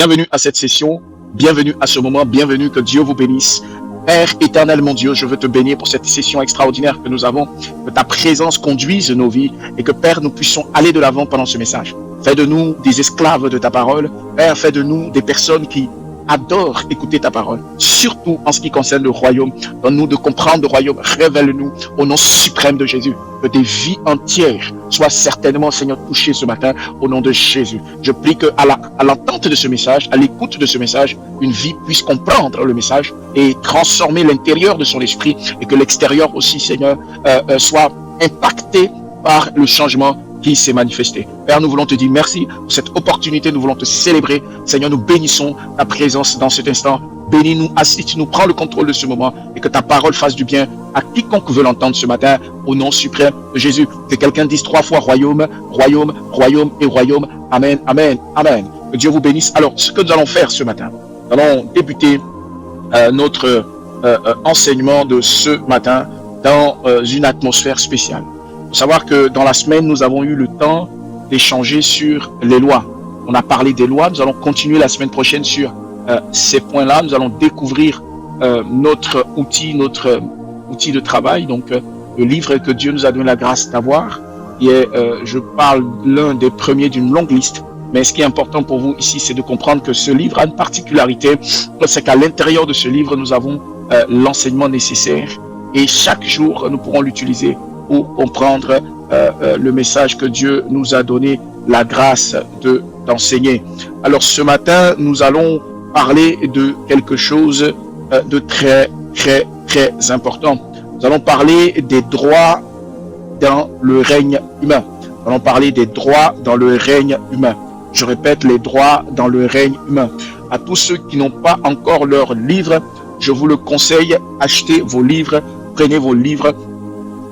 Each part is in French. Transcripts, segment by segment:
Bienvenue à cette session, bienvenue à ce moment, bienvenue, que Dieu vous bénisse. Père éternel, mon Dieu, je veux te bénir pour cette session extraordinaire que nous avons, que ta présence conduise nos vies et que, Père, nous puissions aller de l'avant pendant ce message. Fais de nous des esclaves de ta parole. Père, fais de nous des personnes qui adorent écouter ta parole, surtout en ce qui concerne le royaume. Donne-nous de comprendre le royaume, révèle-nous au nom suprême de Jésus, que des vies entières soient certainement, Seigneur, touchées ce matin au nom de Jésus. Je prie qu'à l'entente de ce message, à l'écoute de ce message, une vie puisse comprendre le message et transformer l'intérieur de son esprit, et que l'extérieur aussi, Seigneur, soit impacté par le changement qui s'est manifesté. Père, nous voulons te dire merci pour cette opportunité, nous voulons te célébrer. Seigneur, nous bénissons ta présence dans cet instant. Bénis-nous, assiste-nous, prends le contrôle de ce moment et que ta parole fasse du bien à quiconque veut l'entendre ce matin au nom suprême de Jésus. Que quelqu'un dise 3 fois royaume, royaume, royaume et royaume. Amen, amen, amen. Que Dieu vous bénisse. Alors, ce que nous allons faire ce matin, nous allons débuter notre enseignement de ce matin dans une atmosphère spéciale. Il faut savoir que dans la semaine, nous avons eu le temps d'échanger sur les lois. On a parlé des lois, nous allons continuer la semaine prochaine sur ces points-là. Nous allons découvrir notre outil de travail, donc le livre que Dieu nous a donné la grâce d'avoir. Et je parle l'un des premiers d'une longue liste. Mais ce qui est important pour vous ici, c'est de comprendre que ce livre a une particularité, c'est qu'à l'intérieur de ce livre, nous avons l'enseignement nécessaire. Et chaque jour, nous pourrons l'utiliser pour comprendre le message que Dieu nous a donné la grâce d'enseigner. Alors ce matin, nous allons parler de quelque chose de très, très, très important. Nous allons parler des droits dans le règne humain. Nous allons parler des droits dans le règne humain. Je répète, les droits dans le règne humain. À tous ceux qui n'ont pas encore leur livre, je vous le conseille, achetez vos livres, prenez vos livres.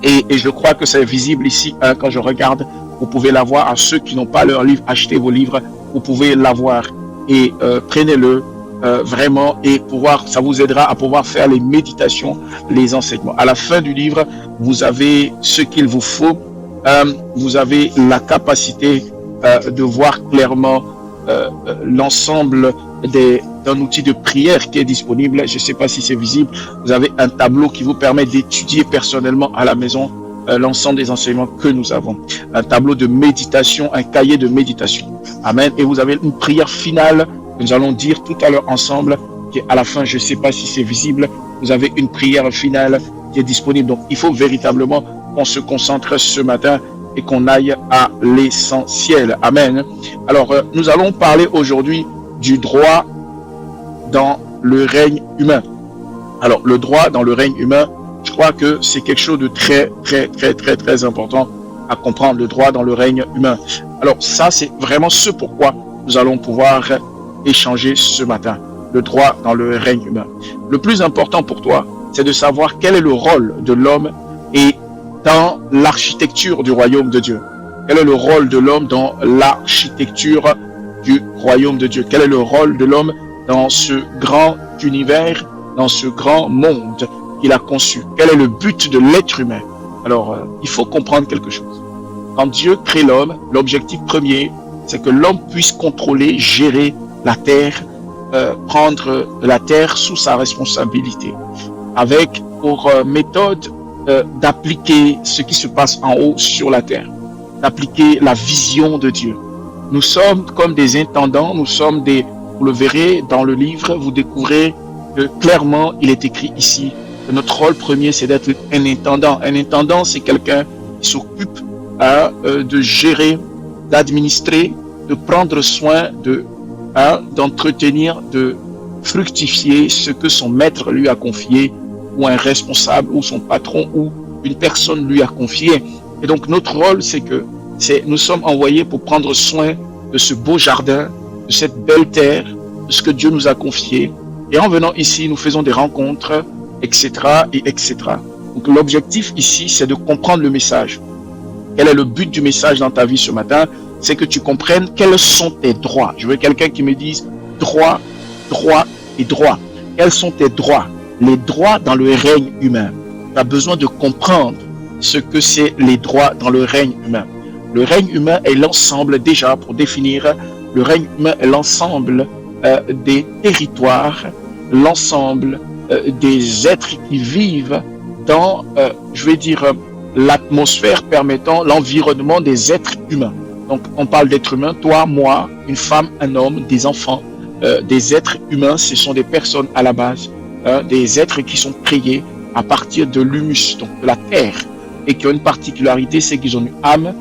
Et je crois que c'est visible ici, quand je regarde, vous pouvez l'avoir. À ceux qui n'ont pas leur livre, achetez vos livres, vous pouvez l'avoir. Et prenez-le vraiment, et ça vous aidera à pouvoir faire les méditations, les enseignements. À la fin du livre, vous avez ce qu'il vous faut. Vous avez la capacité de voir clairement l'ensemble d'un outil de prière qui est disponible. Je ne sais pas si c'est visible. Vous avez un tableau qui vous permet d'étudier personnellement à la maison l'ensemble des enseignements que nous avons. Un tableau de méditation, un cahier de méditation. Amen. Et vous avez une prière finale que nous allons dire tout à l'heure ensemble, qui est à la fin, je ne sais pas si c'est visible. Vous avez une prière finale qui est disponible. Donc, il faut véritablement qu'on se concentre ce matin et qu'on aille à l'essentiel. Amen. Alors, nous allons parler aujourd'hui du droit dans le règne humain. Alors, le droit dans le règne humain, je crois que c'est quelque chose de très, très, très, très, très important à comprendre, le droit dans le règne humain. Alors, ça, c'est vraiment ce pourquoi nous allons pouvoir échanger ce matin, le droit dans le règne humain. Le plus important pour toi, c'est de savoir quel est le rôle de l'homme et dans l'architecture du royaume de Dieu. Quel est le rôle de l'homme dans l'architecture du royaume de Dieu? Quel est le rôle de l'homme dans ce grand univers, dans ce grand monde qu'il a conçu? Quel est le but de l'être humain? Alors, il faut comprendre quelque chose. Quand Dieu crée l'homme, l'objectif premier, c'est que l'homme puisse contrôler, gérer la terre, prendre la terre sous sa responsabilité, avec pour méthode d'appliquer ce qui se passe en haut sur la terre, d'appliquer la vision de Dieu. Nous sommes comme des intendants, vous le verrez dans le livre, vous découvrez que clairement, il est écrit ici que notre rôle premier, c'est d'être un intendant. Un intendant, c'est quelqu'un qui s'occupe de gérer, d'administrer, de prendre soin, d'entretenir, de fructifier ce que son maître lui a confié, ou un responsable, ou son patron, ou une personne lui a confié. Et donc, notre rôle, nous sommes envoyés pour prendre soin de ce beau jardin, de cette belle terre, de ce que Dieu nous a confié. Et en venant ici, nous faisons des rencontres, etc., etc. Donc, l'objectif ici, c'est de comprendre le message. Quel est le but du message dans ta vie ce matin? C'est que tu comprennes quels sont tes droits. Je veux quelqu'un qui me dise droit, droit et droit. Quels sont tes droits? Les droits dans le règne humain. Tu as besoin de comprendre ce que c'est les droits dans le règne humain. Le règne humain est l'ensemble, déjà pour définir, le règne humain est l'ensemble des territoires, l'ensemble des êtres qui vivent dans, l'atmosphère permettant l'environnement des êtres humains. Donc, on parle d'êtres humains, toi, moi, une femme, un homme, des enfants, des êtres humains, ce sont des personnes à la base, des êtres qui sont créés à partir de l'humus, donc de la terre, et qui ont une particularité, c'est qu'ils ont une âme.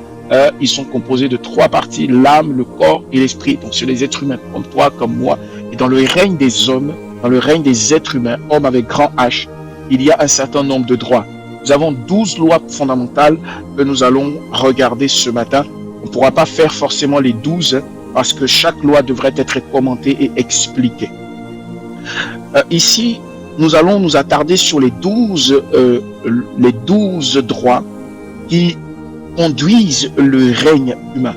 Ils sont composés de 3 parties, l'âme, le corps et l'esprit. Donc, c'est les êtres humains, comme toi, comme moi. Et dans le règne des hommes, dans le règne des êtres humains, hommes avec grand H, il y a un certain nombre de droits. Nous avons 12 lois fondamentales que nous allons regarder ce matin. On ne pourra pas faire forcément les 12 parce que chaque loi devrait être commentée et expliquée. Ici, nous allons nous attarder sur les 12 droits qui conduisent le règne humain.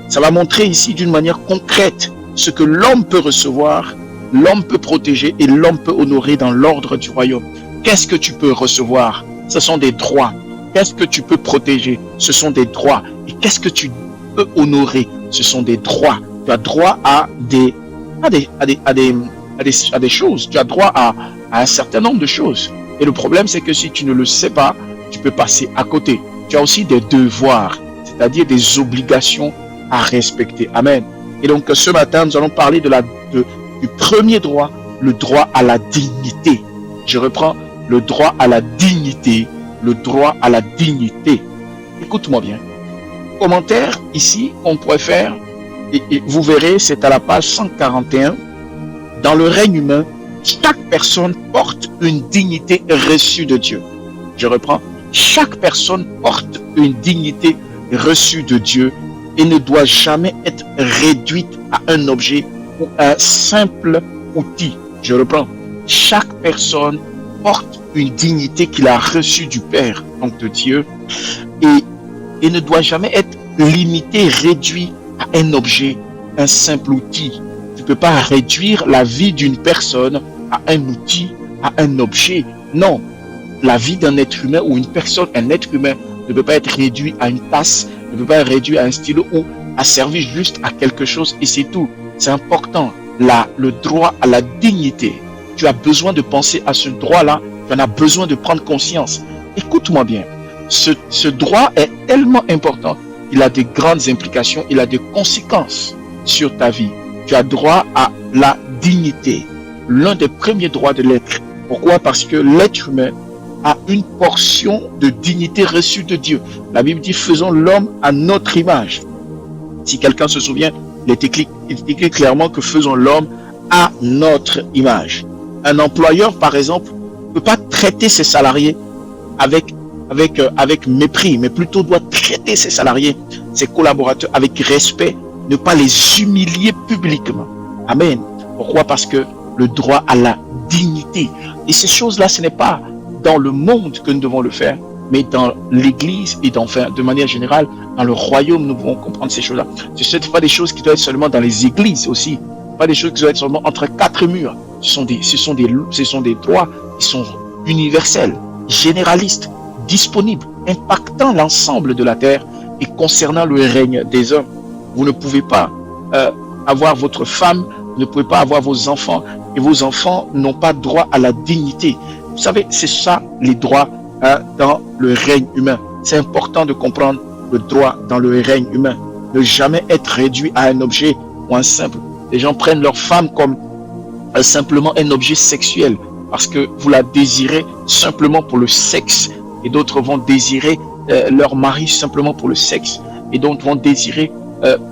Ça va montrer ici d'une manière concrète ce que l'homme peut recevoir, l'homme peut protéger et l'homme peut honorer dans l'ordre du royaume. Qu'est-ce que tu peux recevoir? Ce sont des droits. Qu'est-ce que tu peux protéger? Ce sont des droits. Et qu'est-ce que tu peux honorer? Ce sont des droits. Tu as droit à des choses. Tu as droit à un certain nombre de choses. Et le problème, c'est que si tu ne le sais pas, tu peux passer à côté. Tu as aussi des devoirs, c'est-à-dire des obligations à respecter. Amen. Et donc, ce matin, nous allons parler du premier droit, le droit à la dignité. Je reprends, le droit à la dignité, le droit à la dignité. Écoute-moi bien. Commentaire, ici, on pourrait faire, et vous verrez, c'est à la page 141. Dans le règne humain, chaque personne porte une dignité reçue de Dieu. Je reprends. Chaque personne porte une dignité reçue de Dieu et ne doit jamais être réduite à un objet ou un simple outil. Je reprends. Chaque personne porte une dignité qu'il a reçue du Père, donc de Dieu, et ne doit jamais être limité, réduit à un objet, un simple outil. Tu ne peux pas réduire la vie d'une personne à un outil, à un objet. Non. La vie d'un être humain ou une personne, un être humain, ne peut pas être réduit à une tasse, ne peut pas être réduit à un stylo ou à servir juste à quelque chose et c'est tout. C'est important. Le droit à la dignité. Tu as besoin de penser à ce droit-là. Tu en as besoin de prendre conscience. Écoute-moi bien. Ce droit est tellement important. Il a de grandes implications. Il a des conséquences sur ta vie. Tu as droit à la dignité. L'un des premiers droits de l'être. Pourquoi? Parce que l'être humain a une portion de dignité reçue de Dieu. La Bible dit, faisons l'homme à notre image. Si quelqu'un se souvient, il est écrit clairement que faisons l'homme à notre image. Un employeur, par exemple, ne peut pas traiter ses salariés avec mépris, mais plutôt doit traiter ses salariés, ses collaborateurs avec respect, ne pas les humilier publiquement. Amen. Pourquoi? Parce que le droit à la dignité. Et ces choses-là, ce n'est pas dans le monde que nous devons le faire, mais dans l'église et de manière générale, dans le royaume, nous devons comprendre ces choses-là. Ce ne sont pas des choses qui doivent être seulement dans les églises aussi, pas des choses qui doivent être seulement entre 4 murs. Ce sont des droits qui sont universels, généralistes, disponibles, impactant l'ensemble de la terre et concernant le règne des hommes. Vous ne pouvez pas avoir votre femme, vous ne pouvez pas avoir vos enfants, et vos enfants n'ont pas droit à la dignité. Vous savez, c'est ça les droits dans le règne humain. C'est important de comprendre le droit dans le règne humain. Ne jamais être réduit à un objet ou un simple. Les gens prennent leur femme comme simplement un objet sexuel parce que vous la désirez simplement pour le sexe. Et d'autres vont désirer leur mari simplement pour le sexe. Et d'autres vont désirer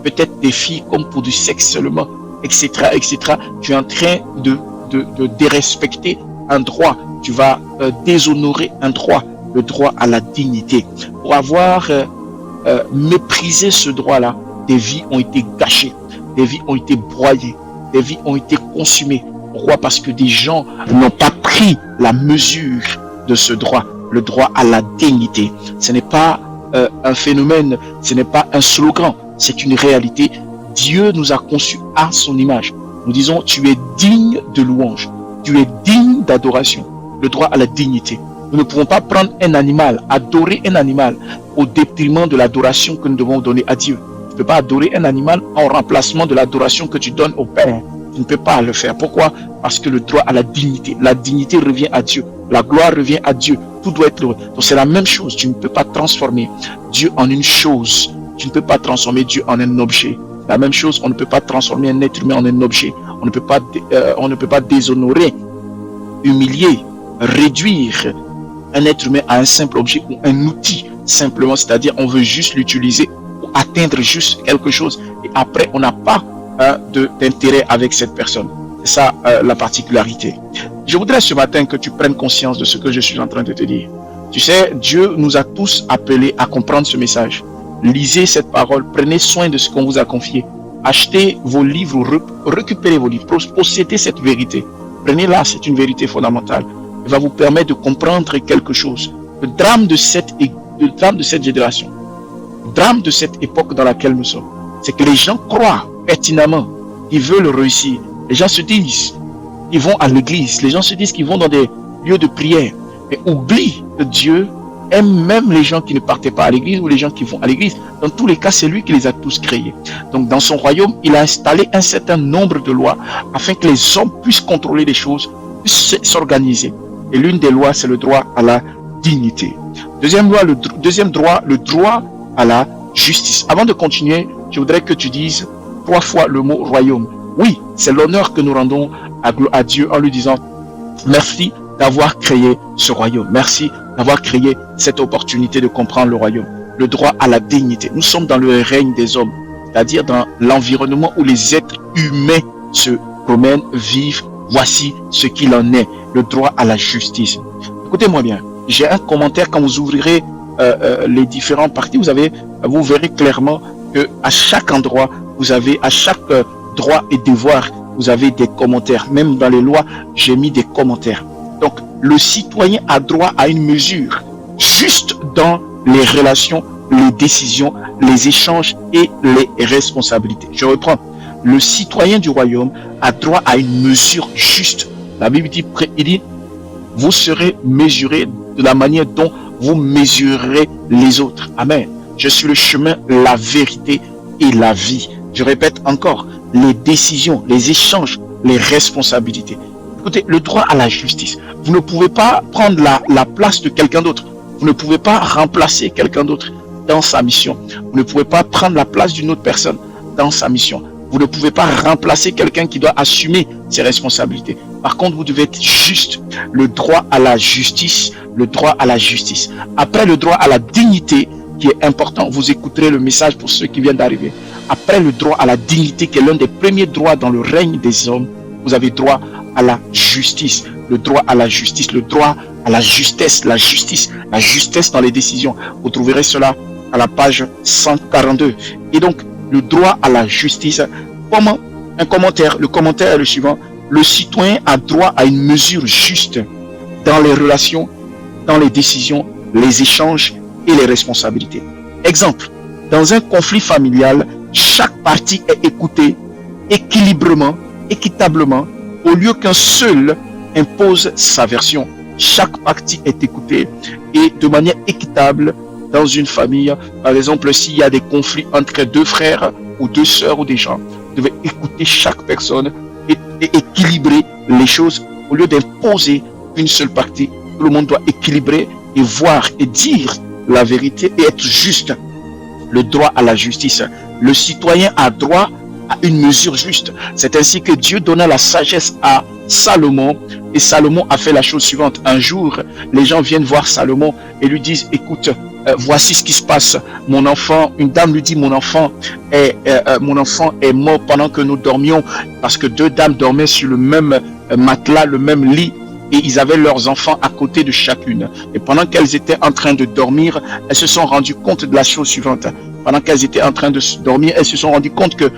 peut-être des filles comme pour du sexe seulement, etc., etc. Tu es en train de dérespecter un droit. Tu vas déshonorer un droit, le droit à la dignité. Pour avoir méprisé ce droit-là, des vies ont été gâchées, des vies ont été broyées, des vies ont été consumées. Pourquoi? Parce que des gens n'ont pas pris la mesure de ce droit, le droit à la dignité. Ce n'est pas un phénomène, ce n'est pas un slogan, c'est une réalité. Dieu nous a conçus à son image. Nous disons, tu es digne de louange, tu es digne d'adoration. Le droit à la dignité. Nous ne pouvons pas prendre un animal, adorer un animal au détriment de l'adoration que nous devons donner à Dieu. Tu ne peux pas adorer un animal en remplacement de l'adoration que tu donnes au Père. Tu ne peux pas le faire. Pourquoi? Parce que le droit à la dignité revient à Dieu. La gloire revient à Dieu. Tout doit être loué. Donc c'est la même chose. Tu ne peux pas transformer Dieu en une chose. Tu ne peux pas transformer Dieu en un objet. La même chose, on ne peut pas transformer un être humain en un objet. On ne peut pas déshonorer, humilier, réduire un être humain à un simple objet ou un outil. Simplement, c'est-à-dire on veut juste l'utiliser pour atteindre juste quelque chose. Et après, on n'a pas d'intérêt avec cette personne. C'est ça la particularité. Je voudrais ce matin que tu prennes conscience de ce que je suis en train de te dire. Tu sais, Dieu nous a tous appelés à comprendre ce message. Lisez cette parole, prenez soin de ce qu'on vous a confié. Achetez vos livres ou récupérez vos livres. Possédez cette vérité. Prenez-la, c'est une vérité fondamentale. Elle va vous permettre de comprendre quelque chose. Le drame de cette génération, le drame de cette époque dans laquelle nous sommes, c'est que les gens croient pertinemment qu'ils veulent réussir. Les gens se disent qu'ils vont à l'église. Les gens se disent qu'ils vont dans des lieux de prière. Mais oublient que Dieu aime même les gens qui ne partaient pas à l'église ou les gens qui vont à l'église. Dans tous les cas, c'est lui qui les a tous créés. Donc, dans son royaume, il a installé un certain nombre de lois afin que les hommes puissent contrôler les choses, puissent s'organiser. Et l'une des lois, c'est le droit à la dignité. Deuxième droit, le droit à la justice. Avant de continuer, je voudrais que tu dises 3 fois le mot royaume. Oui, c'est l'honneur que nous rendons à Dieu en lui disant merci d'avoir créé ce royaume. Merci d'avoir créé cette opportunité de comprendre le royaume. Le droit à la dignité. Nous sommes dans le règne des hommes, c'est-à-dire dans l'environnement où les êtres humains se promènent, vivent. Voici ce qu'il en est, le droit à la justice. Écoutez-moi bien, j'ai un commentaire quand vous ouvrirez les différentes parties, vous verrez clairement que à chaque endroit, à chaque droit et devoir, vous avez des commentaires. Même dans les lois, j'ai mis des commentaires. Donc, le citoyen a droit à une mesure juste dans les relations, les décisions, les échanges et les responsabilités. Je reprends. Le citoyen du royaume a droit à une mesure juste. La Bible dit, vous serez mesurés de la manière dont vous mesurerez les autres. Amen. Je suis le chemin, la vérité et la vie. Je répète encore, les décisions, les échanges, les responsabilités. Écoutez, le droit à la justice. Vous ne pouvez pas prendre la place de quelqu'un d'autre. Vous ne pouvez pas remplacer quelqu'un d'autre dans sa mission. Vous ne pouvez pas prendre la place d'une autre personne dans sa mission. Vous ne pouvez pas remplacer quelqu'un qui doit assumer ses responsabilités. Par contre, vous devez être juste. Le droit à la justice, le droit à la justice. Après le droit à la dignité, qui est important, vous écouterez le message pour ceux qui viennent d'arriver. Après le droit à la dignité, qui est l'un des premiers droits dans le règne des hommes, vous avez droit à la justice. Le droit à la justice, le droit à la justesse, la justesse dans les décisions. Vous trouverez cela à la page 142. Et donc, le droit à la justice, comment? Un commentaire. Le commentaire est le suivant. Le citoyen a droit à une mesure juste dans les relations, dans les décisions, les échanges et les responsabilités. Exemple, dans un conflit familial, chaque partie est écoutée équitablement, au lieu qu'un seul impose sa version. Chaque partie est écoutée et de manière équitable dans une famille. Par exemple, s'il y a des conflits entre 2 frères ou 2 sœurs ou des gens, vous devez écouter chaque personne et équilibrer les choses au lieu d'imposer une seule partie. Tout le monde doit équilibrer et voir et dire la vérité et être juste. Le droit à la justice. Le citoyen a droit à une mesure juste. C'est ainsi que Dieu donna la sagesse à Salomon et Salomon a fait la chose suivante. Un jour, les gens viennent voir Salomon et lui disent, écoute, voici ce qui se passe. Mon enfant, une dame lui dit, mon enfant est mort pendant que nous dormions, parce que 2 dames dormaient sur le même matelas, le même lit, et ils avaient leurs enfants à côté de chacune. Et pendant qu'elles étaient en train de dormir, elles se sont rendues compte de la chose suivante. Pendant qu'elles étaient en train de dormir, elles se sont rendues compte que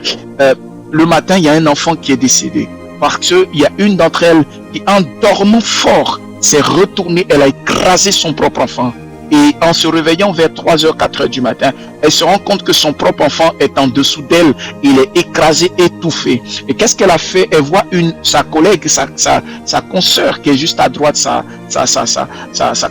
le matin, il y a un enfant qui est décédé. Parce qu'il y a une d'entre elles qui, en dormant fort, s'est retournée, elle a écrasé son propre enfant. Et en se réveillant vers 3h, 4h du matin, elle se rend compte que son propre enfant est en dessous d'elle. Il est écrasé, étouffé. Et qu'est-ce qu'elle a fait? Elle voit sa collègue, sa consoeur qui est juste à droite, sa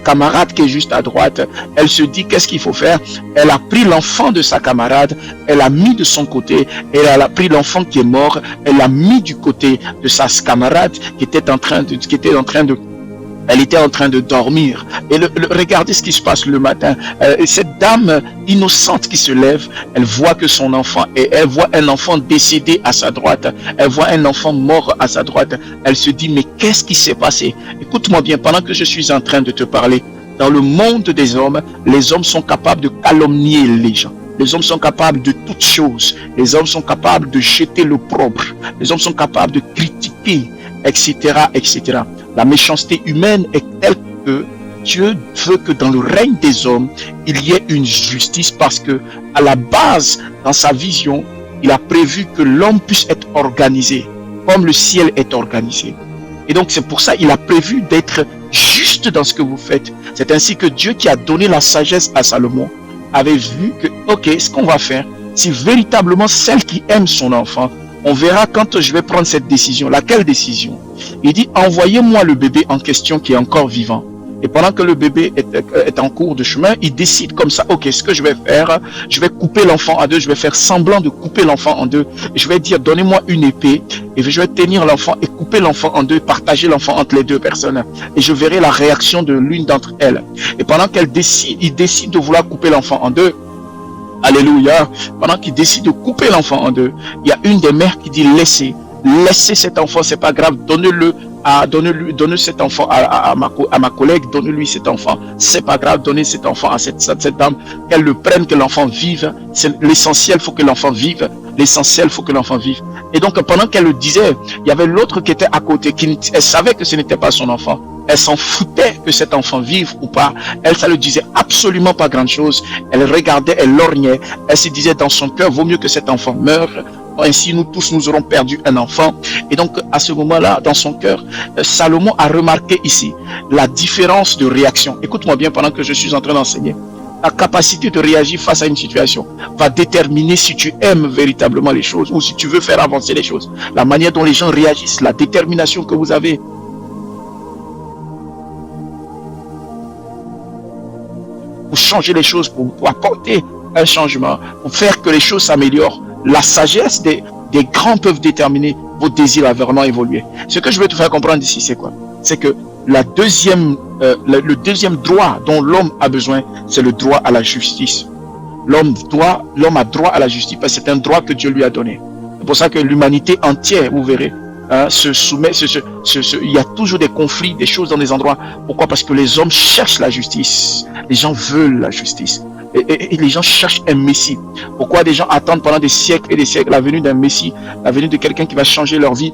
camarade qui est juste à droite. Elle se dit, qu'est-ce qu'il faut faire? Elle a pris l'enfant de sa camarade, elle l'a mis de son côté, et elle a pris l'enfant qui est mort, elle l'a mis du côté de sa camarade qui était en train de elle était en train de dormir. Et regardez ce qui se passe le matin. Cette dame innocente qui se lève, elle voit que son enfant, et elle voit un enfant décédé à sa droite. Elle voit un enfant mort à sa droite. Elle se dit, mais qu'est-ce qui s'est passé? Écoute-moi bien, pendant que je suis en train de te parler, dans le monde des hommes, les hommes sont capables de calomnier les gens. Les hommes sont capables de toutes choses. Les hommes sont capables de jeter l'opprobre. Les hommes sont capables de critiquer, etc., etc. La méchanceté humaine est telle que Dieu veut que dans le règne des hommes, il y ait une justice parce que, à la base, dans sa vision, il a prévu que l'homme puisse être organisé comme le ciel est organisé. Et donc, c'est pour ça qu'il a prévu d'être juste dans ce que vous faites. C'est ainsi que Dieu, qui a donné la sagesse à Salomon, avait vu que, ok, ce qu'on va faire, si véritablement celle qui aime son enfant, on verra quand je vais prendre cette décision. Laquelle décision? Il dit, envoyez-moi le bébé en question qui est encore vivant. Et pendant que le bébé est en cours de chemin, il décide comme ça, ok, ce que je vais faire, je vais couper l'enfant en deux, je vais faire semblant de couper l'enfant en deux. Et je vais dire, donnez-moi une épée, et je vais tenir l'enfant et couper l'enfant en deux, partager l'enfant entre les deux personnes. Et je verrai la réaction de l'une d'entre elles. Et pendant il décide de vouloir couper l'enfant en deux, alléluia, pendant qu'il décide de couper l'enfant en deux, il y a une des mères qui dit, laissez cet enfant, c'est pas grave, donnez cet enfant à ma collègue, donnez-lui cet enfant, c'est pas grave, donnez cet enfant à cette dame, qu'elle le prenne, que l'enfant vive, c'est l'essentiel, faut que l'enfant vive, l'essentiel, faut que l'enfant vive. Et donc, pendant qu'elle le disait, il y avait l'autre qui était à côté, elle savait que ce n'était pas son enfant. Elle s'en foutait que cet enfant vive ou pas. Elle, ça ne disait absolument pas grand chose. Elle regardait, elle lorgnait. Elle se disait dans son cœur, vaut mieux que cet enfant meure. Ainsi, nous tous, nous aurons perdu un enfant. Et donc, à ce moment-là, dans son cœur, Salomon a remarqué ici la différence de réaction. Écoute-moi bien pendant que je suis en train d'enseigner. La capacité de réagir face à une situation va déterminer si tu aimes véritablement les choses ou si tu veux faire avancer les choses. La manière dont les gens réagissent, la détermination que vous avez. Pour changer les choses, pour apporter un changement, pour faire que les choses s'améliorent. La sagesse des grands peuvent déterminer vos désirs à vraiment évoluer. Ce que je veux te faire comprendre ici, c'est quoi? C'est que le deuxième droit dont l'homme a besoin, c'est le droit à la justice. L'homme a droit à la justice parce que c'est un droit que Dieu lui a donné. C'est pour ça que l'humanité entière, vous verrez, se soumet, il y a toujours des conflits, des choses dans des endroits. Pourquoi? Parce que les hommes cherchent la justice. Les gens veulent la justice. Et les gens cherchent un Messie. Pourquoi des gens attendent pendant des siècles et des siècles la venue d'un Messie, la venue de quelqu'un qui va changer leur vie?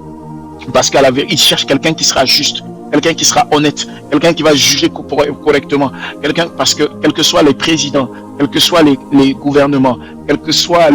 Parce qu'à la vérité, ils cherchent quelqu'un qui sera juste, quelqu'un qui sera honnête, quelqu'un qui va juger correctement, parce que quels que soient les présidents, quels que soient les gouvernements, quelle que soit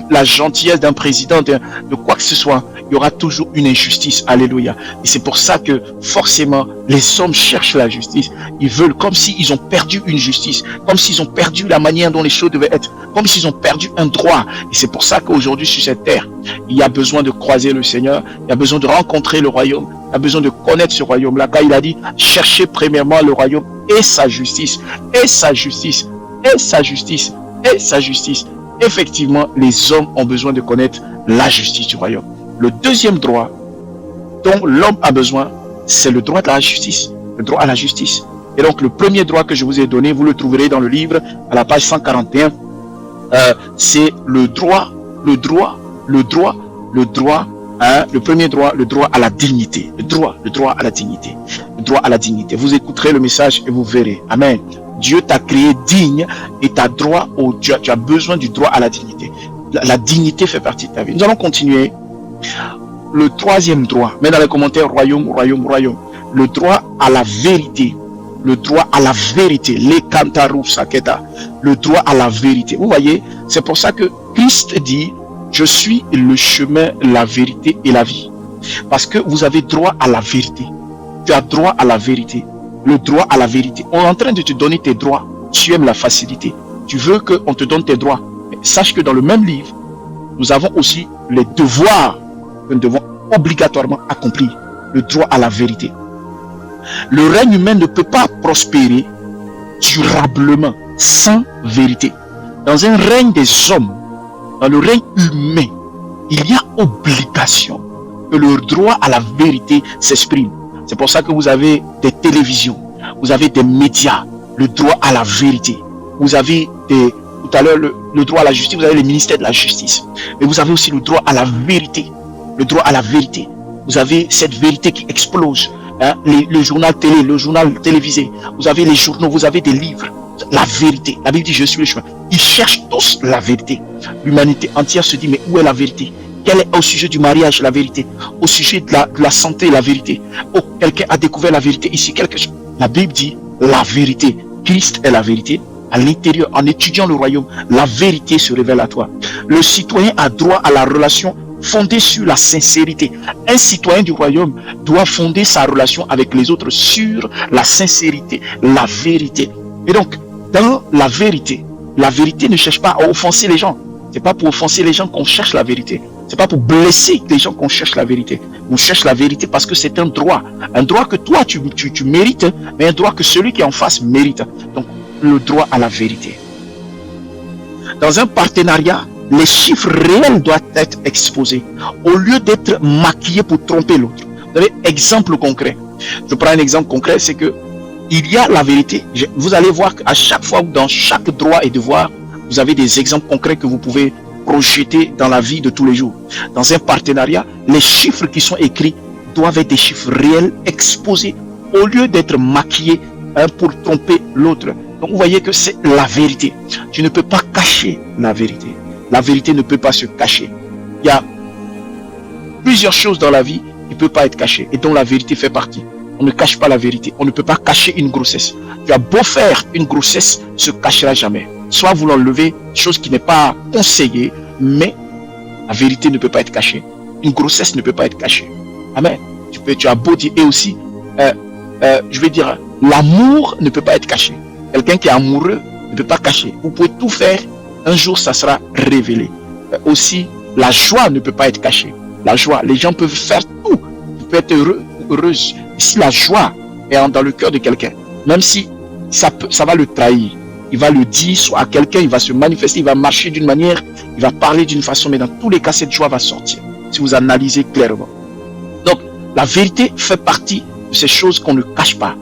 la gentillesse d'un président, de quoi que ce soit, il y aura toujours une injustice. Alléluia. Et c'est pour ça que forcément, les hommes cherchent la justice. Ils veulent, comme s'ils ont perdu une justice, comme s'ils ont perdu la manière dont les choses devaient être, comme s'ils ont perdu un droit. Et c'est pour ça qu'aujourd'hui, sur cette terre, il y a besoin de croiser le Seigneur, il y a besoin de rencontrer le royaume, il y a besoin de connaître ce royaume-là. Car il a dit, cherchez premièrement le royaume et sa justice, et sa justice, et sa justice, et sa justice. Effectivement, les hommes ont besoin de connaître la justice du royaume. Le deuxième droit dont l'homme a besoin, c'est le droit de la justice. Le droit à la justice. Et donc, le premier droit que je vous ai donné, vous le trouverez dans le livre, à la page 141. C'est le premier droit, le droit à la dignité. Le droit à la dignité. Le droit à la dignité. Vous écouterez le message et vous verrez. Amen. Dieu t'a créé digne et tu as besoin du droit à la dignité. La dignité fait partie de ta vie. Nous allons continuer. Le troisième droit, mais dans les commentaires, royaume. Le droit à la vérité. Le droit à la vérité. Les kantarou saketa. Le droit à la vérité. Vous voyez, c'est pour ça que Christ dit, je suis le chemin, la vérité et la vie. Parce que vous avez droit à la vérité. Tu as droit à la vérité. Le droit à la vérité. On est en train de te donner tes droits. tu aimes la facilité. Tu veux qu'on te donne tes droits. Mais sache que dans le même livre, nous avons aussi les devoirs que nous devons obligatoirement accomplir. Le droit à la vérité. Le règne humain ne peut pas prospérer durablement sans vérité. Dans un règne des hommes, dans le règne humain, il y a obligation que le droit à la vérité s'exprime. C'est pour ça que vous avez des télévisions, vous avez des médias, le droit à la vérité. Vous avez tout à l'heure le droit à la justice, vous avez le ministère de la justice. Mais vous avez aussi le droit à la vérité. Le droit à la vérité. Vous avez cette vérité qui explose. Hein? Le journal télé, le journal télévisé. Vous avez les journaux, vous avez des livres. La vérité. La Bible dit, je suis le chemin. Ils cherchent tous la vérité. L'humanité entière se dit, mais où est la vérité? Quelle est au sujet du mariage la vérité? Au sujet de la santé la vérité? Oh, quelqu'un a découvert la vérité ici, quelque chose. La Bible dit, la vérité. Christ est la vérité. À l'intérieur, en étudiant le royaume, la vérité se révèle à toi. Le citoyen a droit à la relation fondée sur la sincérité. Un citoyen du royaume doit fonder sa relation avec les autres sur la sincérité, la vérité. Et donc, dans la vérité ne cherche pas à offenser les gens. C'est pas pour offenser les gens qu'on cherche la vérité. C'est pas pour blesser les gens qu'on cherche la vérité. On cherche la vérité parce que c'est un droit que toi tu mérites, mais un droit que celui qui est en face mérite. Donc, le droit à la vérité. Dans un partenariat, les chiffres réels doivent être exposés au lieu d'être maquillés pour tromper l'autre. Vous avez exemple concret. Je prends un exemple concret, c'est que il y a la vérité. Vous allez voir qu'à chaque fois, dans chaque droit et devoir, vous avez des exemples concrets que vous pouvez projeter dans la vie de tous les jours. Dans un partenariat, les chiffres qui sont écrits doivent être des chiffres réels exposés au lieu d'être maquillés pour tromper l'autre. Donc vous voyez que c'est la vérité. Tu ne peux pas cacher la vérité. La vérité ne peut pas se cacher. Il y a plusieurs choses dans la vie qui ne peuvent pas être cachées et dont la vérité fait partie. On ne cache pas la vérité. On ne peut pas cacher une grossesse. Tu as beau faire une grossesse, se cachera jamais. Soit vous l'enlevez, chose qui n'est pas conseillée, mais la vérité ne peut pas être cachée. Une grossesse ne peut pas être cachée. Amen. Tu as beau dire, et aussi, je vais dire, l'amour ne peut pas être caché. Quelqu'un qui est amoureux ne peut pas cacher. Vous pouvez tout faire, un jour ça sera révélé. Aussi, la joie ne peut pas être cachée. La joie, les gens peuvent faire tout. Vous pouvez être heureux ou heureuse. Si la joie est dans le cœur de quelqu'un, même si ça va le trahir, il va le dire soit à quelqu'un, il va se manifester, il va marcher d'une manière, il va parler d'une façon, mais dans tous les cas, cette joie va sortir. Si vous analysez clairement. Donc, la vérité fait partie de ces choses qu'on ne cache pas.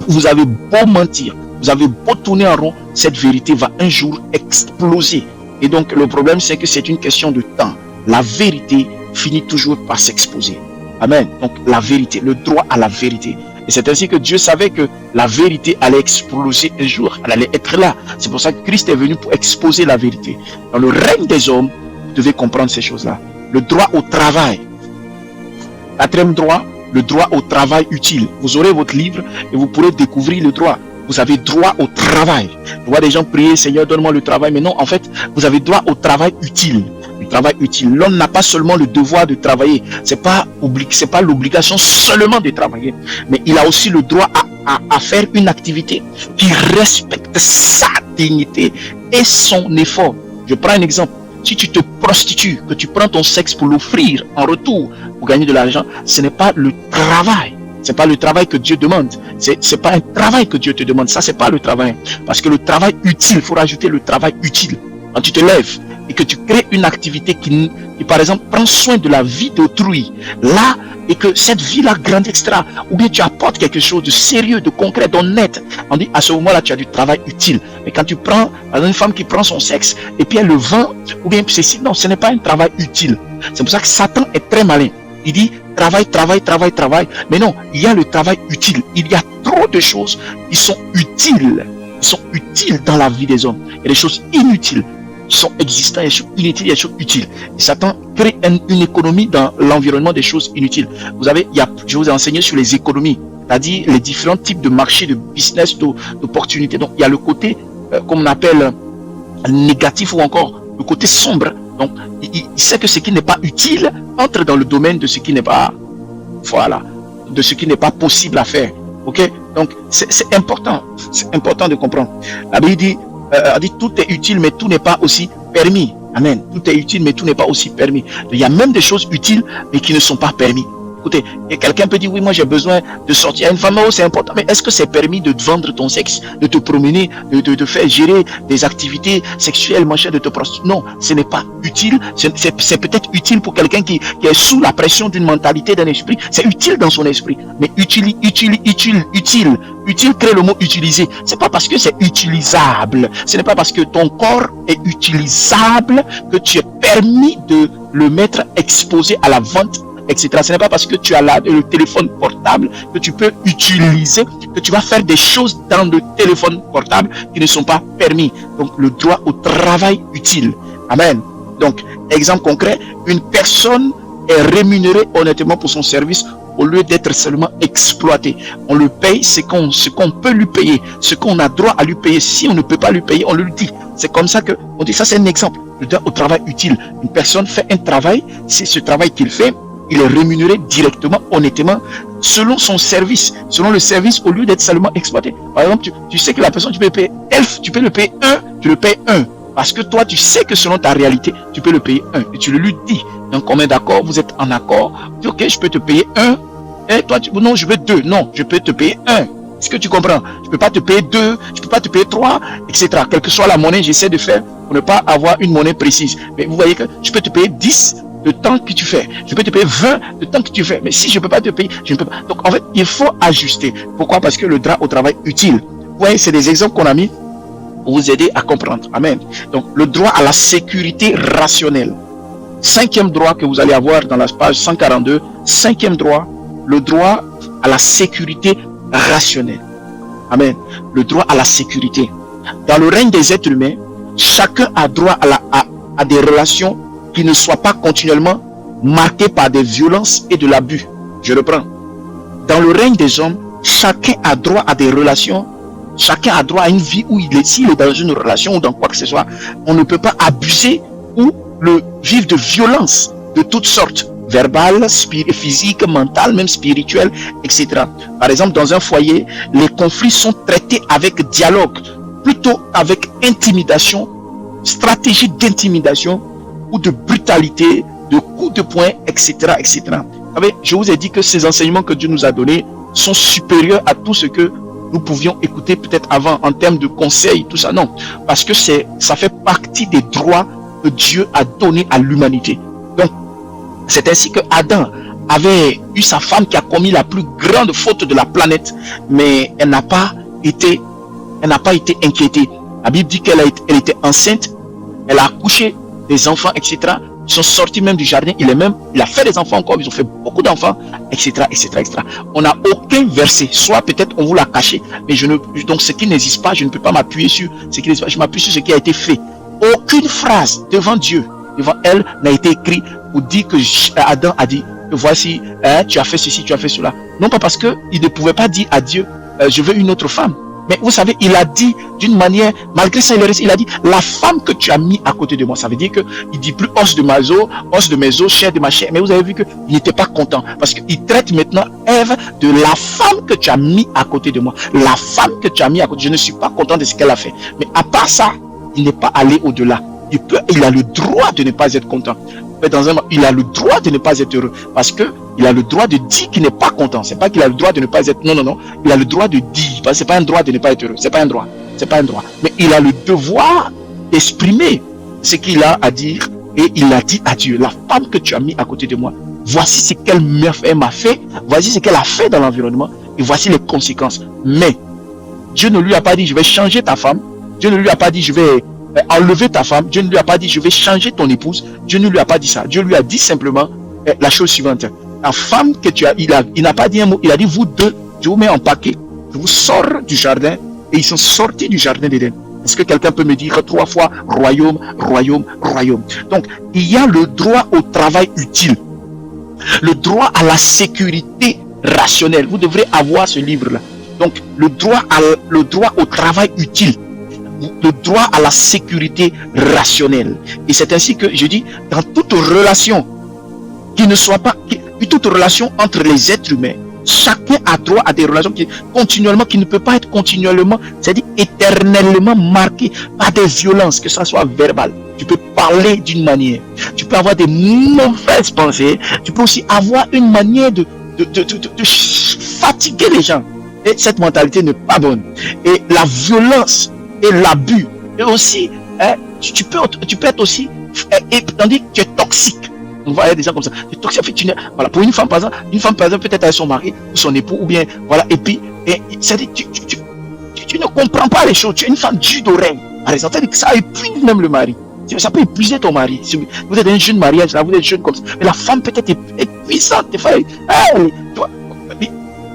Vous avez beau mentir, vous avez beau tourner en rond, cette vérité va un jour exploser. Et donc, le problème, c'est que c'est une question de temps. La vérité finit toujours par s'exposer. Amen. Donc, la vérité, le droit à la vérité. Et c'est ainsi que Dieu savait que la vérité allait exploser un jour. Elle allait être là. C'est pour ça que Christ est venu pour exposer la vérité. Dans le règne des hommes, vous devez comprendre ces choses-là. Le droit au travail. Quatrième droit, le droit au travail utile. Vous aurez votre livre et vous pourrez découvrir le droit. Vous avez droit au travail. Je vois des gens prier, Seigneur, donne-moi le travail. Mais non, en fait, vous avez droit au travail utile. Le travail utile. L'homme n'a pas seulement le devoir de travailler. C'est pas l'obligation seulement de travailler. Mais il a aussi le droit à faire une activité qui respecte sa dignité et son effort. Je prends un exemple. Si tu te prostitues, que tu prends ton sexe pour l'offrir en retour pour gagner de l'argent, ce n'est pas le travail. C'est pas le travail que Dieu demande. C'est pas un travail que Dieu te demande. Ça, c'est pas le travail. Parce que le travail utile, il faut rajouter le travail utile. Quand tu te lèves et que tu crées une activité qui par exemple, prend soin de la vie d'autrui, là, et que cette vie-là grandit, etc. Ou bien tu apportes quelque chose de sérieux, de concret, d'honnête. On dit, à ce moment-là, tu as du travail utile. Mais quand tu prends une femme qui prend son sexe et puis elle le vend, ou bien ceci, non, ce n'est pas un travail utile. C'est pour ça que Satan est très malin. Il dit, travail. Mais non, il y a le travail utile. Il y a trop de choses qui sont utiles. Qui sont utiles dans la vie des hommes. Il y a des choses inutiles qui sont existantes, il y a des choses inutiles, il y a des choses utiles. Et Satan crée une économie dans l'environnement des choses inutiles. Vous avez, je vous ai enseigné sur les économies, c'est-à-dire les différents types de marchés, de business, d'opportunités. Donc, il y a le côté, comme on appelle, négatif ou encore le côté sombre. Donc, il sait que ce qui n'est pas utile entre dans le domaine de ce qui n'est pas, voilà, de ce qui n'est pas possible à faire. Ok? Donc, c'est important. C'est important de comprendre. La Bible dit, tout est utile, mais tout n'est pas aussi permis. Amen. Tout est utile, mais tout n'est pas aussi permis. Il y a même des choses utiles, mais qui ne sont pas permis. Écoutez, et quelqu'un peut dire, oui, moi j'ai besoin de sortir. Une femme, oh, c'est important, mais est-ce que c'est permis de te vendre ton sexe, de te promener, de faire gérer des activités sexuelles, mon cher, de te prostituer? Non, ce n'est pas utile. C'est peut-être utile pour quelqu'un qui est sous la pression d'une mentalité, d'un esprit. C'est utile dans son esprit. Mais utile crée le mot utiliser. C'est pas parce que c'est utilisable. Ce n'est pas parce que ton corps est utilisable que tu es permis de le mettre exposé à la vente, etc. Ce n'est pas parce que tu as le téléphone portable que tu peux utiliser, que tu vas faire des choses dans le téléphone portable qui ne sont pas permis. Donc, le droit au travail utile. Amen. Donc, exemple concret, une personne est rémunérée honnêtement pour son service au lieu d'être seulement exploité. On le paye ce qu'on peut lui payer, ce qu'on a droit à lui payer. Si on ne peut pas lui payer, on le dit. C'est comme ça qu'on dit, ça c'est un exemple. Le droit au travail utile. Une personne fait un travail, c'est ce travail qu'il fait, il est rémunéré directement, honnêtement, selon son service, selon le service, au lieu d'être seulement exploité. Par exemple, tu sais que la personne, tu peux le payer 1, tu peux le payer 1, tu le payes 1. Parce que toi, tu sais que selon ta réalité, tu peux le payer 1. Et tu le lui dis. Donc, on est d'accord, vous êtes en accord. Tu dis, ok, je peux te payer 1. Et toi, non, je veux 2. Non, je peux te payer 1. Est-ce que tu comprends? Je ne peux pas te payer 2, je ne peux pas te payer 3, etc. Quelle que soit la monnaie, j'essaie de faire pour ne pas avoir une monnaie précise. Mais vous voyez que je peux te payer 10 le temps que tu fais. Je peux te payer 20 le temps que tu fais. Mais si je ne peux pas te payer, je ne peux pas. Donc, en fait, il faut ajuster. Pourquoi? Parce que le droit au travail utile. Vous voyez, c'est des exemples qu'on a mis pour vous aider à comprendre. Amen. Donc, le droit à la sécurité rationnelle. 5e droit que vous allez avoir dans la page 142. 5e droit, le droit à la sécurité rationnelle. Amen. Le droit à la sécurité. Dans le règne des êtres humains, chacun a droit à des relations qui ne soient pas continuellement marquées par des violences et de l'abus. Je reprends. Dans le règne des hommes, chacun a droit à des relations. Chacun a droit à une vie où s'il est dans une relation ou dans quoi que ce soit, on ne peut pas abuser ou le vivre de violence de toutes sortes, verbales, physiques, mentales, même spirituelles, etc. Par exemple, dans un foyer, les conflits sont traités avec dialogue, plutôt avec intimidation, stratégie d'intimidation ou de brutalité, de coups de poing, etc., etc. Vous savez, je vous ai dit que ces enseignements que Dieu nous a donnés sont supérieurs à tout ce que nous pouvions écouter peut-être avant en termes de conseils, tout ça. Non, parce que ça fait partie des droits que Dieu a donnés à l'humanité. Donc, c'est ainsi que Adam avait eu sa femme qui a commis la plus grande faute de la planète, mais elle n'a pas été inquiétée. La Bible dit qu'elle était enceinte, elle a accouché des enfants, etc. Ils sont sortis même du jardin, il a fait des enfants encore, ils ont fait beaucoup d'enfants, etc., etc., etc. On n'a aucun verset, soit peut-être on vous l'a caché, mais donc ce qui n'existe pas, je ne peux pas m'appuyer sur ce qui n'existe pas, je m'appuie sur ce qui a été fait. Aucune phrase devant Dieu, devant elle, n'a été écrite pour dire que Adam a dit que voici, tu as fait ceci, tu as fait cela. Non pas parce qu'il ne pouvait pas dire à Dieu, je veux une autre femme. Mais vous savez, il a dit d'une manière, malgré ça, il a dit, la femme que tu as mis à côté de moi. Ça veut dire qu'il dit plus os de mes os, chair de ma chair. Mais vous avez vu qu'il n'était pas content. Parce qu'il traite maintenant Ève de la femme que tu as mis à côté de moi. La femme que tu as mis à côté. Je ne suis pas content de ce qu'elle a fait. Mais à part ça, il n'est pas allé au-delà. Il a le droit de ne pas être content. Il a le droit de ne pas être heureux. Parce qu'il a le droit de dire qu'il n'est pas content. C'est pas qu'il a le droit de ne pas être... Non. Il a le droit de dire. Parce que c'est pas un droit de ne pas être heureux. C'est pas un droit. Mais il a le devoir d'exprimer ce qu'il a à dire. Et il a dit à Dieu, la femme que tu as mis à côté de moi, voici ce qu'elle m'a fait. Voici ce qu'elle a fait dans l'environnement. Et voici les conséquences. Mais Dieu ne lui a pas dit, je vais changer ta femme. Dieu ne lui a pas dit, je vais enlever ta femme. Dieu ne lui a pas dit, je vais changer ton épouse. Dieu ne lui a pas dit ça. Dieu lui a dit simplement la chose suivante. La femme que tu as, il n'a pas dit un mot. Il a dit, vous deux, je vous mets en paquet. Je vous sors du jardin. Et ils sont sortis du jardin d'Éden. Est-ce que quelqu'un peut me dire 3 fois royaume, royaume, royaume? Donc, il y a le droit au travail utile. Le droit à la sécurité rationnelle. Vous devrez avoir ce livre-là. Donc, le droit au travail utile. Le droit à la sécurité rationnelle. Et c'est ainsi que je dis, dans toute relation qui ne soit pas, toute relation entre les êtres humains Chacun a droit à des relations qui ne peut pas être continuellement, c'est-à-dire éternellement marquées par des violences, que ça soit verbal. Tu peux parler d'une manière, tu peux avoir des mauvaises pensées, tu peux aussi avoir une manière de fatiguer les gens. Et cette mentalité n'est pas bonne. Et la violence et l'abus, et aussi, tu peux être aussi, tandis que tu es toxique. On voit des gens comme ça. Tu es toxique. Voilà, pour une femme par exemple, peut-être avec son mari, ou son époux, ou bien, voilà, et puis, c'est-à-dire, tu ne comprends pas les choses. Tu es une femme dure d'oreille. Par exemple, c'est-à-dire que ça épuise même le mari. Ça peut épuiser ton mari. Si vous êtes un jeune mariage, là, vous êtes jeune comme ça. Mais la femme peut-être épuisante.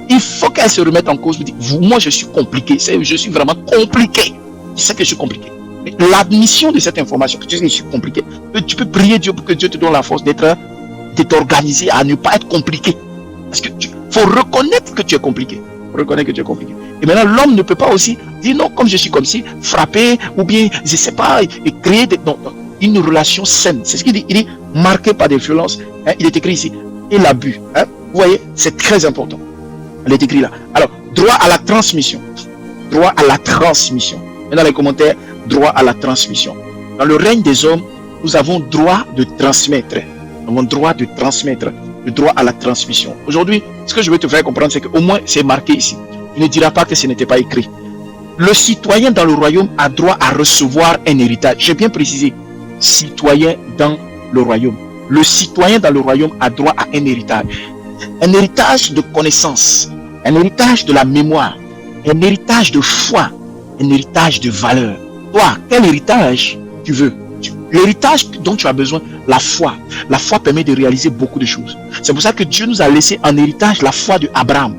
Il faut qu'elle se remette en cause. Moi, je suis compliqué. Je suis vraiment compliqué. Je sais que je suis compliqué. Mais l'admission de cette information, que tu sais que je suis compliqué, tu peux prier Dieu pour que Dieu te donne la force d'être organisé, à ne pas être compliqué. Parce que faut reconnaître que tu es compliqué. Et maintenant, l'homme ne peut pas aussi dire non, comme je suis comme ci, frapper, ou bien, je ne sais pas, et créer une relation saine. C'est ce qu'il dit. Il est marqué par des violences. Il est écrit ici. Et l'abus. Vous voyez, c'est très important. Il est écrit là. Alors, droit à la transmission. Droit à la transmission. Et dans les commentaires, droit à la transmission. Dans le règne des hommes, nous avons droit de transmettre. Nous avons droit de transmettre. Le droit à la transmission. Aujourd'hui, ce que je veux te faire comprendre, c'est qu'au moins, c'est marqué ici. Il ne dira pas que ce n'était pas écrit. Le citoyen dans le royaume a droit à recevoir un héritage. J'ai bien précisé. Citoyen dans le royaume. Le citoyen dans le royaume a droit à un héritage. Un héritage de connaissance. Un héritage de la mémoire. Un héritage de foi. Un héritage de valeur. Toi, quel héritage tu veux? L'héritage dont tu as besoin, la foi. La foi permet de réaliser beaucoup de choses. C'est pour ça que Dieu nous a laissé en héritage la foi de Abraham.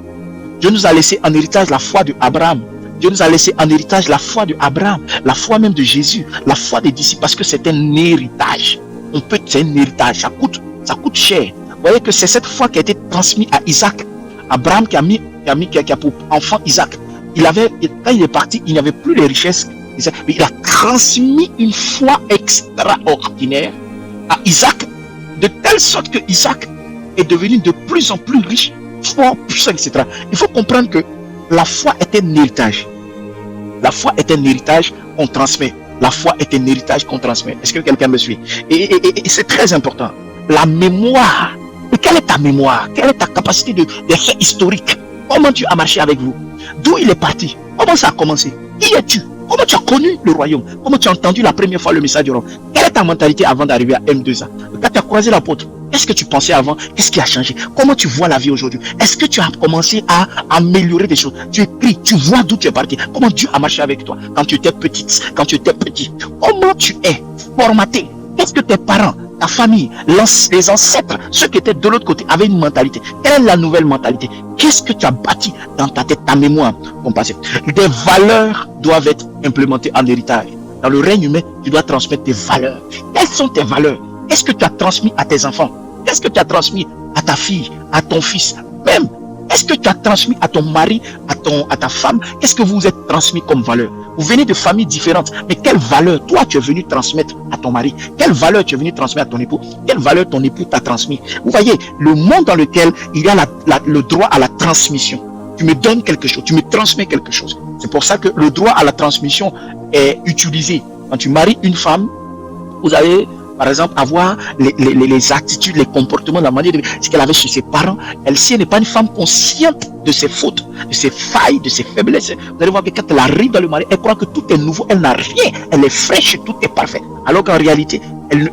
Dieu nous a laissé en héritage la foi de Abraham. Dieu nous a laissé en héritage la foi de Abraham, la foi même de Jésus, la foi des disciples, parce que c'est un héritage. C'est un héritage, ça coûte cher. Vous voyez que c'est cette foi qui a été transmise à Isaac. Abraham qui a pour enfant Isaac. Quand il est parti, il n'y avait plus les richesses. Mais il a transmis une foi extraordinaire à Isaac, de telle sorte que Isaac est devenu de plus en plus riche, fort, puissant, etc. Il faut comprendre que la foi est un héritage. La foi est un héritage qu'on transmet. La foi est un héritage qu'on transmet. Est-ce que quelqu'un me suit? Et c'est très important. La mémoire. Mais quelle est ta mémoire? Quelle est ta capacité de faits historiques? Comment Dieu a marché avec vous? D'où il est parti? Comment ça a commencé? Qui es-tu? Comment tu as connu le royaume? Comment tu as entendu la première fois le message du royaume? Quelle est ta mentalité avant d'arriver à M2A? Quand tu as croisé l'apôtre, qu'est-ce que tu pensais avant? Qu'est-ce qui a changé? Comment tu vois la vie aujourd'hui? Est-ce que tu as commencé à améliorer des choses? Tu écris, tu vois d'où tu es parti. Comment Dieu a marché avec toi quand tu étais petite, quand tu étais petit? Comment tu es formaté? Qu'est-ce que tes parents, ta famille, les ancêtres, ceux qui étaient de l'autre côté avaient une mentalité? Quelle est la nouvelle mentalité? Qu'est-ce que tu as bâti dans ta tête, ta mémoire, ton passé? Des valeurs doivent être implémentées en héritage. Dans le règne humain, tu dois transmettre tes valeurs. Quelles sont tes valeurs? Qu'est-ce que tu as transmis à tes enfants? Qu'est-ce que tu as transmis à ta fille, à ton fils? Même, est-ce que tu as transmis à ton mari, à ta femme? Qu'est-ce que vous êtes transmis comme valeur? Vous venez de familles différentes, mais quelle valeur toi tu es venu transmettre à ton mari? Quelle valeur tu es venu transmettre à ton époux? Quelle valeur ton époux t'a transmis? Vous voyez, le monde dans lequel il y a le droit à la transmission. Tu me donnes quelque chose, tu me transmets quelque chose. C'est pour ça que le droit à la transmission est utilisé. Quand tu maries une femme, vous allez, par exemple, avoir les attitudes, les comportements, la manière de ce qu'elle avait chez ses parents. Si elle n'est pas une femme consciente de ses fautes, de ses failles, de ses faiblesses, vous allez voir que quand elle arrive dans le mari, elle croit que tout est nouveau, elle n'a rien, elle est fraîche, tout est parfait. Alors qu'en réalité,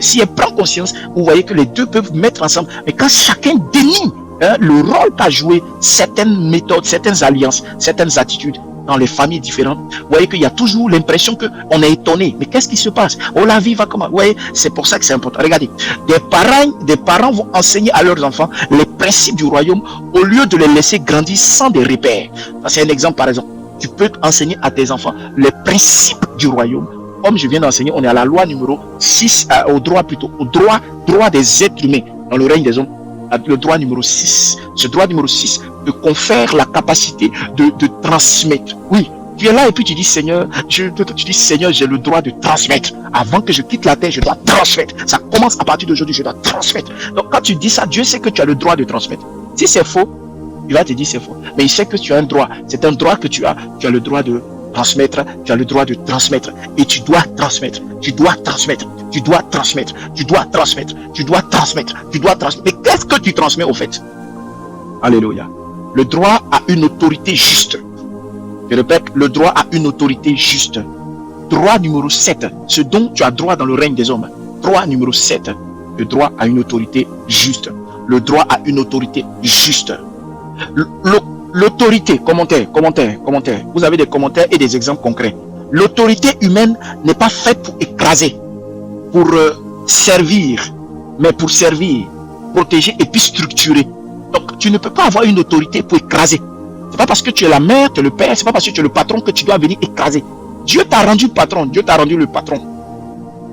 si elle prend conscience, vous voyez que les deux peuvent mettre ensemble. Mais quand chacun dénie le rôle qu'a joué certaines méthodes, certaines alliances, certaines attitudes, dans les familles différentes, vous voyez qu'il y a toujours l'impression qu'on est étonné. Mais qu'est-ce qui se passe? Oh, la vie va comment? Vous voyez, c'est pour ça que c'est important. Regardez, des parents vont enseigner à leurs enfants les principes du royaume au lieu de les laisser grandir sans des repères. C'est un exemple, par exemple. Tu peux enseigner à tes enfants les principes du royaume. Comme je viens d'enseigner, on est à la loi numéro 6, au droit des êtres humains dans le règne des hommes. Le droit numéro 6. Ce droit numéro 6 te confère la capacité de transmettre. Oui, tu es là et puis tu dis Seigneur, j'ai le droit de transmettre. Avant que je quitte la terre, je dois transmettre. Ça commence à partir d'aujourd'hui, je dois transmettre. Donc quand tu dis ça, Dieu sait que tu as le droit de transmettre. Si c'est faux, Il va te dire c'est faux. Mais il sait que tu as un droit. C'est un droit que tu as. Tu as le droit de transmettre. Tu as le droit de transmettre. Et tu dois transmettre. Tu dois transmettre. Tu dois transmettre. Tu dois transmettre. Tu dois transmettre. Tu dois transmettre. Mais qu'est-ce que tu transmets au fait? Alléluia. Le droit a une autorité juste. Je répète, le droit a une autorité juste. Droit numéro 7. Ce dont tu as droit dans le règne des hommes. Droit numéro 7. Le droit a une autorité juste. Le droit a une autorité juste. L'autorité, commentaire. Vous avez des commentaires et des exemples concrets. L'autorité humaine n'est pas faite pour écraser, pour servir, mais pour servir, protéger et puis structurer. Donc, tu ne peux pas avoir une autorité pour écraser. C'est pas parce que tu es la mère, tu es le père, c'est pas parce que tu es le patron que tu dois venir écraser. Dieu t'a rendu patron, Dieu t'a rendu le patron.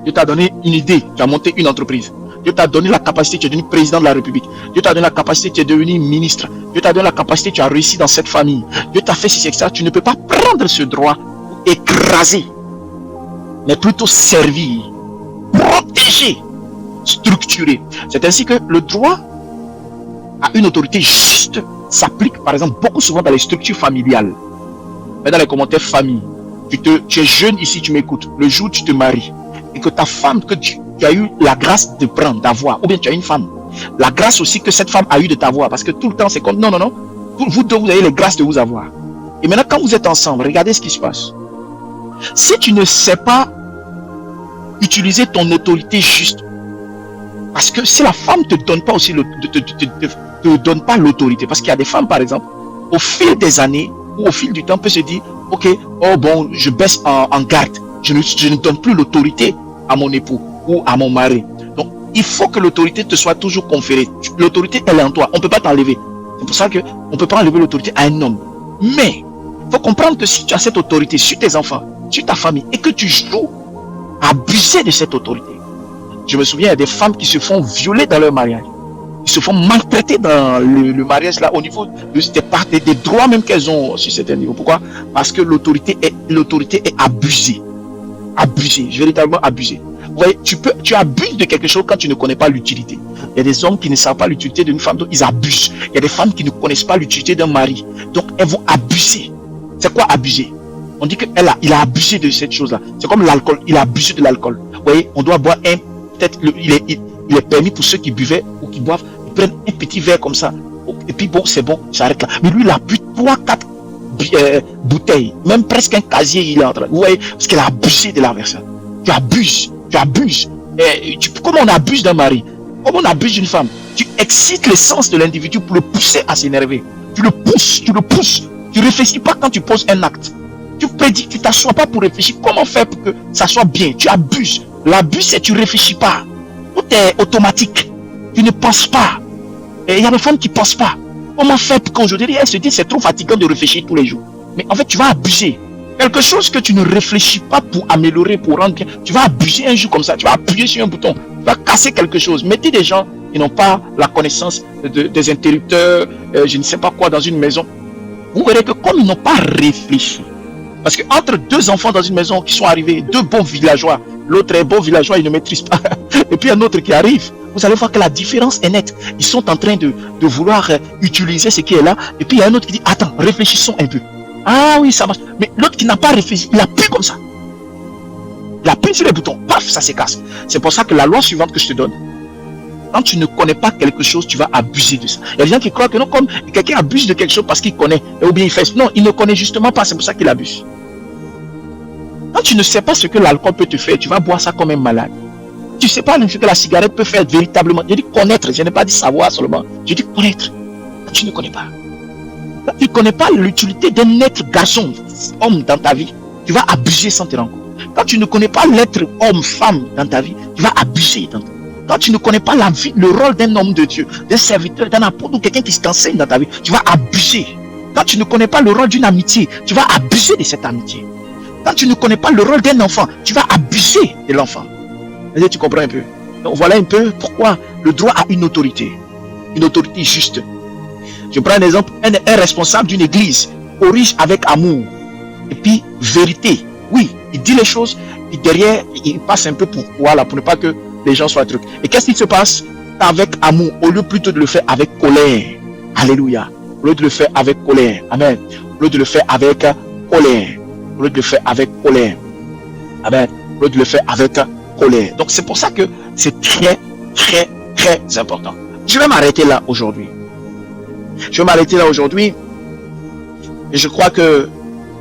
Dieu t'a donné une idée, tu as monté une entreprise. Dieu t'a donné la capacité, tu es devenu président de la République. Dieu t'a donné la capacité, tu es devenu ministre. Dieu t'a donné la capacité, tu as réussi dans cette famille. Dieu t'a fait ceci, etc. Tu ne peux pas prendre ce droit pour écraser, mais plutôt servir, protéger, structurer. C'est ainsi que le droit a une autorité juste, s'applique par exemple beaucoup souvent dans les structures familiales. Mais dans les commentaires famille, tu es jeune ici, tu m'écoutes. Le jour où tu te maries et que ta femme, que tu as eu la grâce de prendre, d'avoir, ou bien tu as une femme, la grâce aussi que cette femme a eu de t'avoir, parce que tout le temps c'est comme, non, vous deux vous avez les grâces de vous avoir. Et maintenant quand vous êtes ensemble, regardez ce qui se passe. Si tu ne sais pas utiliser ton autorité juste, parce que si la femme ne te donne pas aussi te donne pas l'autorité, parce qu'il y a des femmes par exemple, au fil des années ou au fil du temps peut se dire, ok, oh bon, je baisse en garde, je ne donne plus l'autorité à mon époux ou à mon mari. Donc il faut que l'autorité te soit toujours conférée. L'autorité elle est en toi, on ne peut pas t'enlever. C'est pour ça qu'on ne peut pas enlever l'autorité à un homme. Mais il faut comprendre que si tu as cette autorité sur tes enfants, sur ta famille, et que tu joues à abuser de cette autorité. Je me souviens, il y a des femmes qui se font violer dans leur mariage. Ils se font maltraiter dans le mariage là au niveau des droits même qu'elles ont sur certains niveaux. Pourquoi? Parce que l'autorité est abusée. Abusée, véritablement abusée. Vous voyez, tu abuses de quelque chose quand tu ne connais pas l'utilité. Il y a des hommes qui ne savent pas l'utilité d'une femme, donc ils abusent. Il y a des femmes qui ne connaissent pas l'utilité d'un mari, donc elles vont abuser. C'est quoi abuser? On dit qu'il a abusé de cette chose-là. C'est comme l'alcool, il a abusé de l'alcool. Vous voyez, on doit boire peut-être il est permis pour ceux qui buvaient ou qui boivent, ils prennent un petit verre comme ça. Et puis bon, c'est bon, j'arrête là. Mais lui, il a bu 3-4 bouteilles, même presque un casier, il est en train. Vous voyez, parce qu'il a abusé de l'adversaire. Tu abuses. Comment on abuse d'un mari? Comment on abuse d'une femme? Tu excites l'essence de l'individu pour le pousser à s'énerver. Tu le pousses. Tu réfléchis pas quand tu poses un acte. Tu prédis, tu t'assois pas pour réfléchir. Comment faire pour que ça soit bien? Tu abuses. L'abus, c'est tu réfléchis pas. Tout est automatique. Tu ne penses pas. Et il y a des femmes qui ne pensent pas. Comment faire pour qu'aujourd'hui, elles se disent c'est trop fatigant de réfléchir tous les jours. Mais en fait, tu vas abuser. Quelque chose que tu ne réfléchis pas pour améliorer, pour rendre bien. Tu vas abuser un jour comme ça. Tu vas appuyer sur un bouton. Tu vas casser quelque chose. Mettez des gens qui n'ont pas la connaissance des interrupteurs, je ne sais pas quoi, dans une maison. Vous verrez que comme ils n'ont pas réfléchi, parce qu'entre deux enfants dans une maison qui sont arrivés, deux bons villageois, l'autre est bon villageois, il ne maîtrise pas, et puis un autre qui arrive, vous allez voir que la différence est nette. Ils sont en train de vouloir utiliser ce qui est là, et puis il y a un autre qui dit, attends, réfléchissons un peu. Ah oui, ça marche. Mais l'autre qui n'a pas réfléchi, il appuie comme ça. Il appuie sur les boutons, paf, ça se casse. C'est pour ça que la loi suivante que je te donne, quand tu ne connais pas quelque chose, tu vas abuser de ça. Il y a des gens qui croient que non, comme quelqu'un abuse de quelque chose parce qu'il connaît, ou bien il fait. Non, il ne connaît justement pas, c'est pour ça qu'il abuse. Quand tu ne sais pas ce que l'alcool peut te faire, tu vas boire ça comme un malade. Tu ne sais pas ce que la cigarette peut faire véritablement. Je dis connaître, je n'ai pas dit savoir seulement. Je dis connaître. Quand tu ne connais pas. Quand tu ne connais pas l'utilité d'un être garçon, homme dans ta vie, tu vas abuser sans te rendre compte. Quand tu ne connais pas l'être homme, femme dans ta vie, tu vas abuser dans ta vie. Quand tu ne connais pas la vie, le rôle d'un homme de Dieu, d'un serviteur, d'un apôtre ou quelqu'un qui t'enseigne dans ta vie, tu vas abuser. Quand tu ne connais pas le rôle d'une amitié, tu vas abuser de cette amitié. Quand tu ne connais pas le rôle d'un enfant, tu vas abuser de l'enfant. Est-ce que tu comprends un peu? Donc voilà un peu pourquoi le droit a une autorité juste. Je prends un exemple, un responsable d'une église corrige avec amour et puis vérité. Oui, il dit les choses et derrière il passe un peu pour ne pas que les gens soient trucs. Et qu'est-ce qui se passe avec amour au lieu plutôt de le faire avec colère? Alléluia. Au lieu de le faire avec colère. Amen. Au lieu de le faire avec colère. Au lieu de le faire avec colère. Amen. Au lieu de le faire avec colère. Donc c'est pour ça que c'est très, très, très important. Je vais m'arrêter là aujourd'hui. Je vais m'arrêter là aujourd'hui. Et je crois que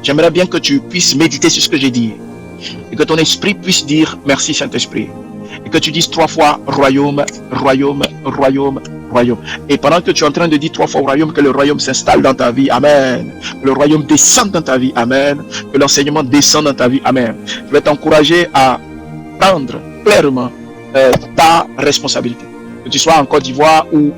j'aimerais bien que tu puisses méditer sur ce que j'ai dit. Et que ton esprit puisse dire merci Saint-Esprit. Et que tu dises 3 fois royaume, royaume, royaume, royaume. Et pendant que tu es en train de dire 3 fois royaume, que le royaume s'installe dans ta vie. Amen. Que le royaume descende dans ta vie. Amen. Que l'enseignement descende dans ta vie. Amen. Je vais t'encourager à prendre clairement ta responsabilité. Que tu sois en Côte d'Ivoire ou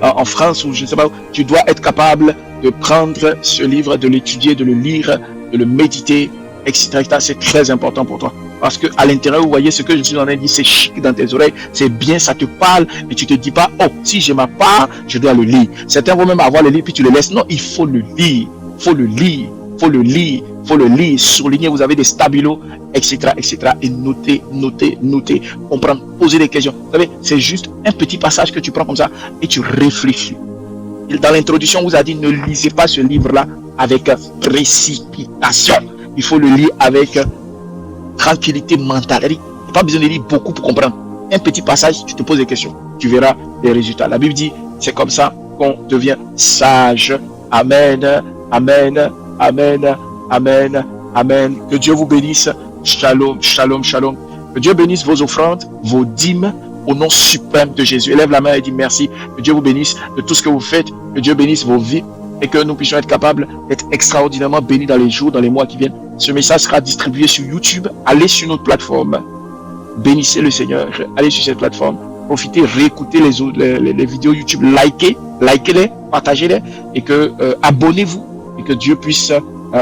en France ou je ne sais pas où, tu dois être capable de prendre ce livre, de l'étudier, de le lire, de le méditer, etc. C'est très important pour toi. Parce que à l'intérieur, vous voyez ce que je suis en train de dire, c'est chic dans tes oreilles, c'est bien, ça te parle, et tu te dis pas, oh, si j'ai ma part, je dois le lire. Certains vont même avoir le livre, puis tu le laisses. Non, il faut le lire, faut le lire, faut le lire, faut le lire, souligner, vous avez des stabilos, etc., etc. Et noter, noter, noter, comprendre, poser des questions. Vous savez, c'est juste un petit passage que tu prends comme ça, et tu réfléchis. Dans l'introduction, on vous a dit, ne lisez pas ce livre-là avec précipitation. Il faut le lire avec tranquillité mentale. Il n'y a pas besoin de lire beaucoup pour comprendre. Un petit passage, tu te poses des questions. Tu verras les résultats. La Bible dit, c'est comme ça qu'on devient sage. Amen, amen, amen, amen, amen. Que Dieu vous bénisse. Shalom, shalom, shalom. Que Dieu bénisse vos offrandes, vos dîmes, au nom suprême de Jésus. Élève la main et dis merci. Que Dieu vous bénisse de tout ce que vous faites. Que Dieu bénisse vos vies et que nous puissions être capables d'être extraordinairement bénis dans les jours, dans les mois qui viennent. Ce message sera distribué sur YouTube. Allez sur notre plateforme. Bénissez le Seigneur. Allez sur cette plateforme. Profitez, réécoutez les vidéos YouTube. Likez-les, partagez-les et que abonnez-vous et que Dieu puisse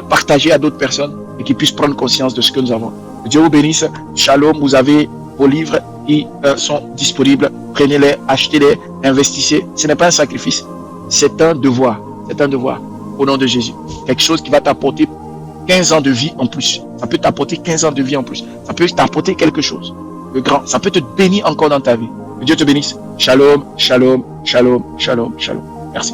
partager à d'autres personnes et qu'ils puissent prendre conscience de ce que nous avons. Que Dieu vous bénisse. Shalom. Vous avez vos livres qui sont disponibles. Prenez-les, achetez-les, investissez. Ce n'est pas un sacrifice. C'est un devoir. C'est un devoir. Au nom de Jésus. Quelque chose qui va t'apporter 15 ans de vie en plus. Ça peut t'apporter 15 ans de vie en plus. Ça peut t'apporter quelque chose de grand. Ça peut te bénir encore dans ta vie. Que Dieu te bénisse. Shalom, shalom, shalom, shalom, shalom. Merci.